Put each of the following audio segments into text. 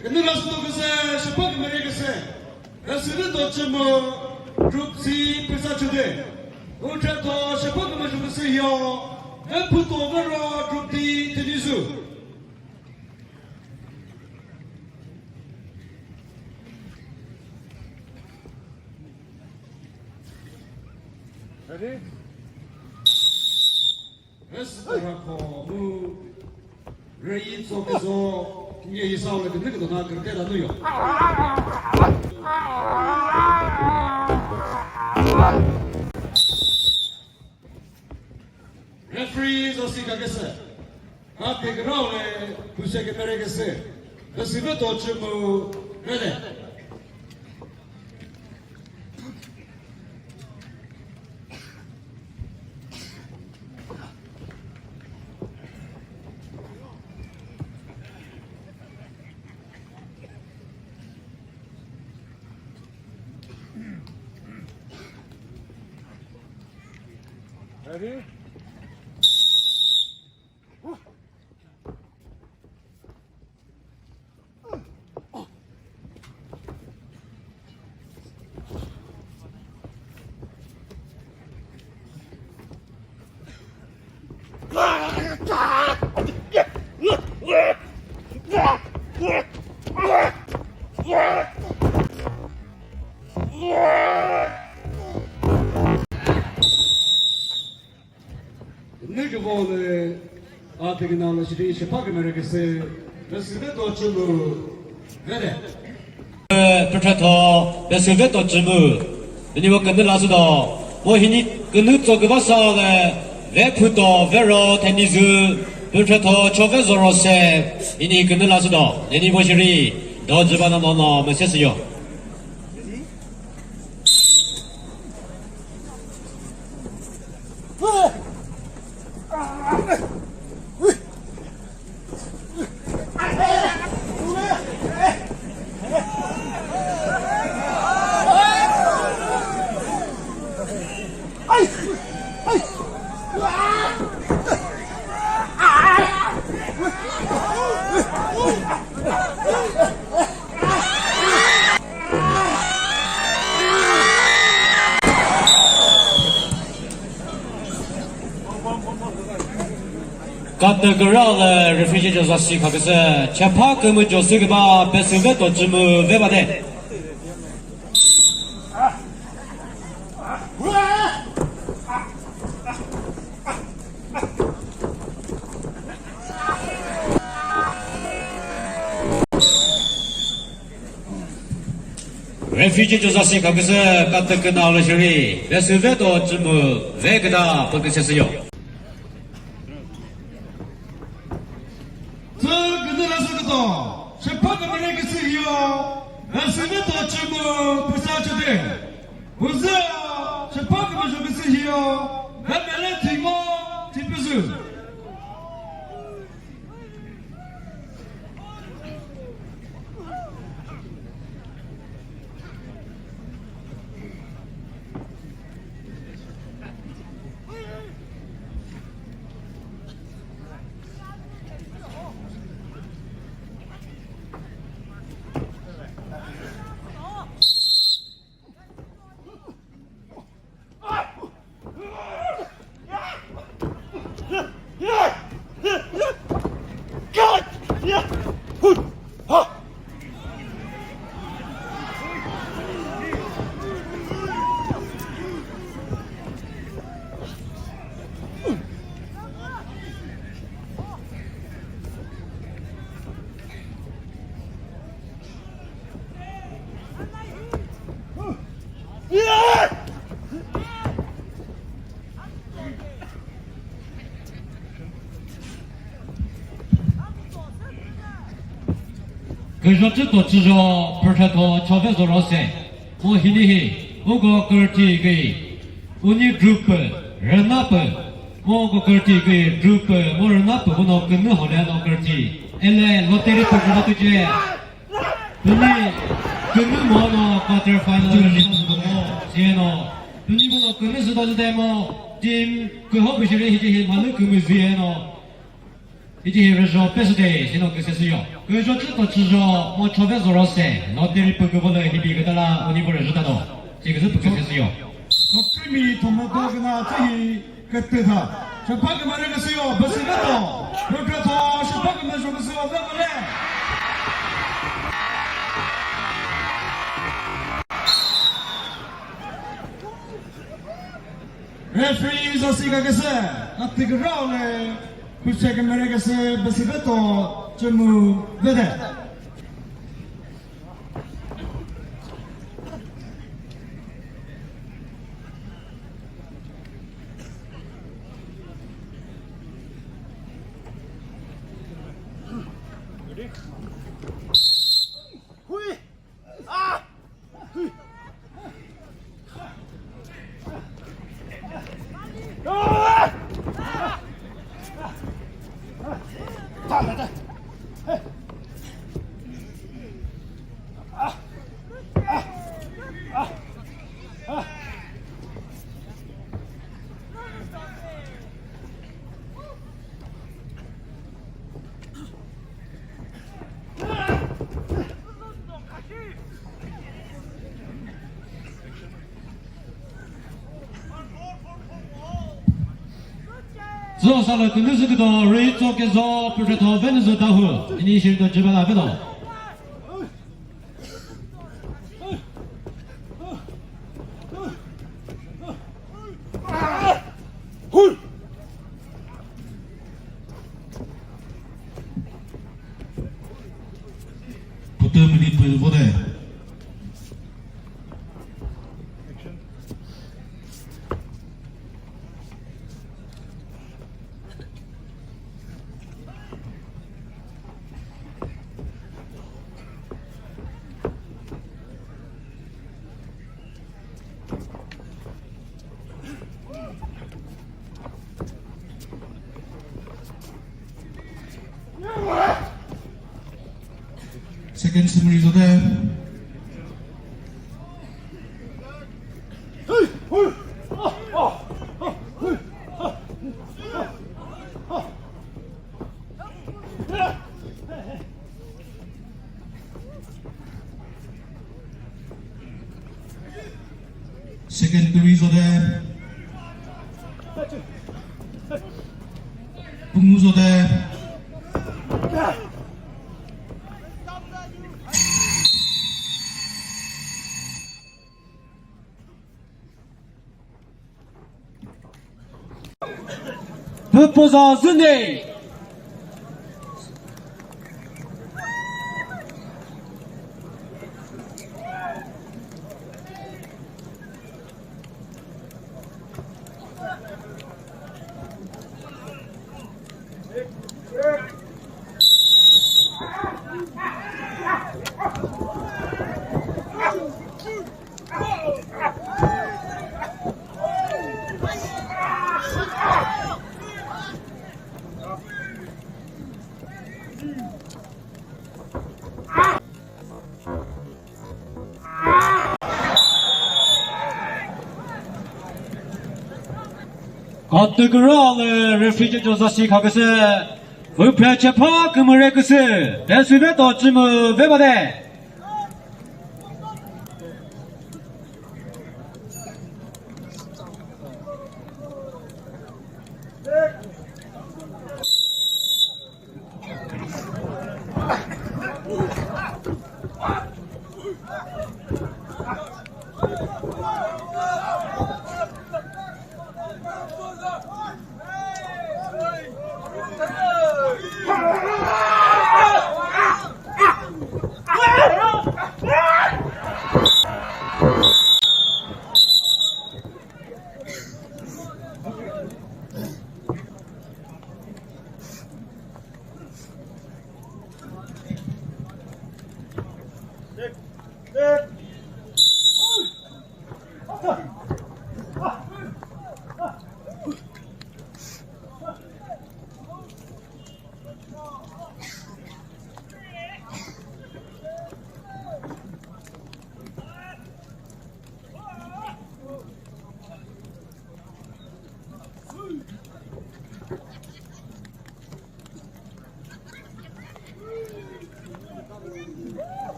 근데 가서도 그새 슈퍼 그mer에 그새 그래서 도쯤 줍시 비싸주대 우차도 슈퍼 그mer 좀 그새요 에프도 그러 줍디 드리수 Ready? 그래서 레이 속에서 이게 이사오를 근데 그도 나 그렇게 나도요. Referee 조시가겠어. 앞에 그라운에 부세게 매래겠어. 그래서 도쯤 그래. Ready? 늘 그거는 앞에 나오는 시리 슈퍼 그mer에게서 그래서 도쯤 그래. 프레터 베스베토 즈무 니모 근데 라스도 뭐 히니 근데 저거 사네 레프도 베로 테니즈 프레터 초베조로세 이니 근데 라스도 니니 보시리 너 집안은 너너 메시스요 Quand grand réfugié de Zassi comme ça, tu pas comme je sais que bah, besoin tu me vais pas de. Réfugié de Zassi comme ça, quand grand le chéri, besoin tu me vais que da, pour que c'est ça. 저 그들아서도 슈퍼 그mer에게서요. 그래서 도쯤 비싸주대 우선 슈퍼 그mer에게서요. 매매를 뒤고 뒤비수 그 저쪽도 지저 프레터 초베조로세 뭐 히니히 뭐고 그렇지 우니 그룹 르나프 뭐고 그렇지 그룹 뭐 르나프 뭐노 근느 호래노 그렇지 엘레 롯데리 프로도 tujuh ini 근느 뭐노 쿼터 파이널 리그고 지에노 ini 뭐노 근느 수도 데모 팀그 허브시리 히지 많은 그 무지에노 이제 레저 베스데 신호 그 세수요 그저지도지저뭐 초배소로세 너들부그보다 희비 그달라 오니 보를 주다도这个是不可思议。 걱정이 도모도그나 저희 그때다. 저 방금 말했어요. 버스가도 그렇게 더 슈퍼금 말씀하세요. 왜 그래? Referee засига гесе. Атиграле. Пушека мерегесе бесигато чему веде. 지금 살아 근데 그도 레이쪽에서 부터 베네수 다후 이니실도 집안 앞에도 Putu menit berboleh. Second summary is there. Second series is there. Pungus is there. 부포사 순위 어뜨그러네 레프리지 조사시 가그세 부패체파 금을레크스 대수배 도쯤 배바데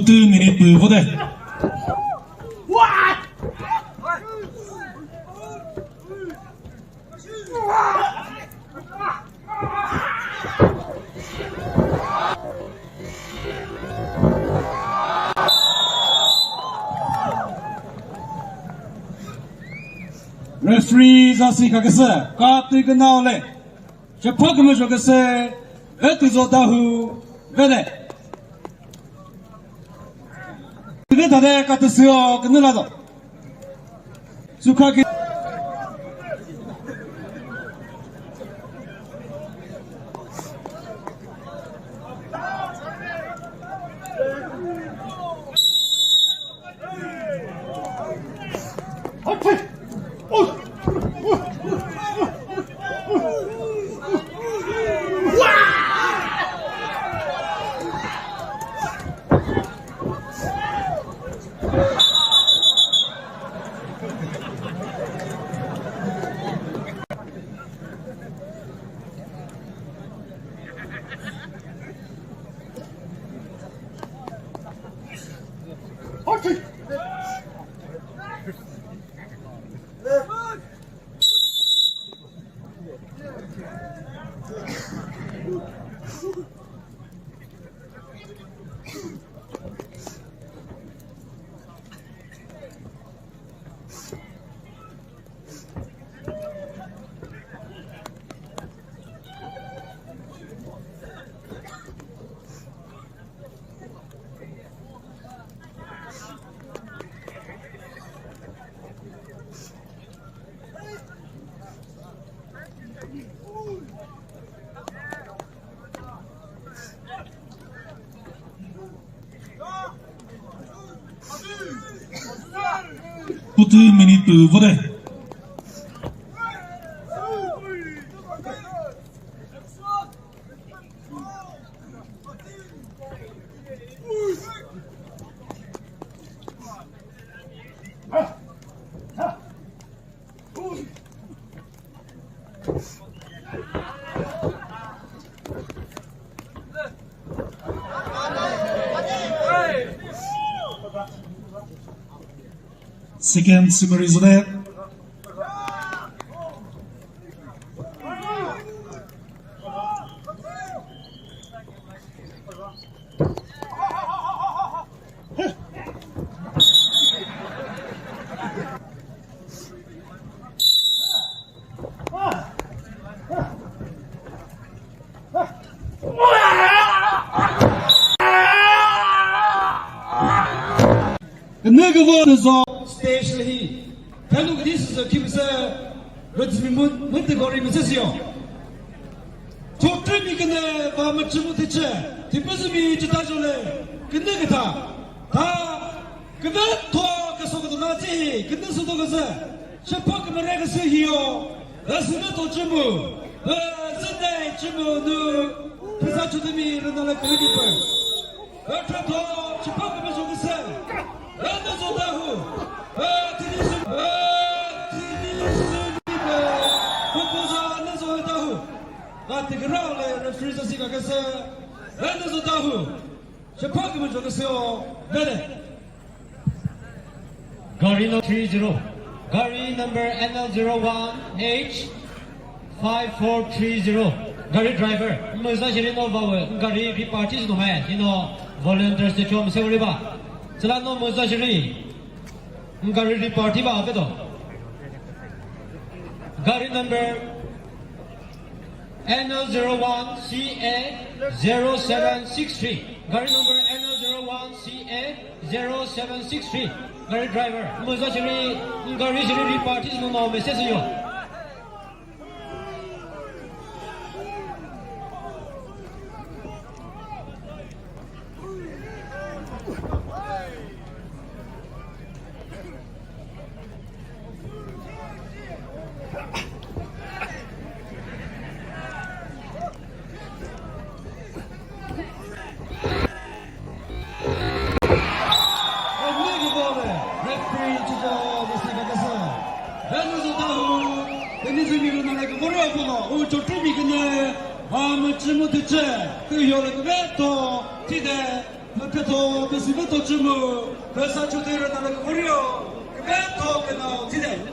minute for that. Referee Zasi Kakasa, Kati Ganale, Japakamasokase, Etizodahu, Vede. Vedade Katasio, Ganado. Sukaki. Put 2 minutes for that. Second summary is there. The nigga was on. stage he hello this is a keep the rhythm with the gory musician to try me can va much to the chair the person me to touch on can the guitar ta can the talk so the nazi can the so the chapak me rega se hio that's not to chimu sunday chimu no pisa to the me no la clip to chapak me so the and the so the Gari 30, Gari number NL01H 5430. Gari driver, Muzajiri Nova, Gari repartees no man, volunteers the Chom Severiba. Salano Muzajiri. Gari repartee ba abedo. Gari number NL01CA0763. Gari number NL01CA0763. Gari driver. Muzachiri Gari repartees no message yo. I'm a Timothy Chair, who you're a veto, Tide, 그때도 무슨 도쯤 회사 주대를 나는 거려 그때 더 그나 지대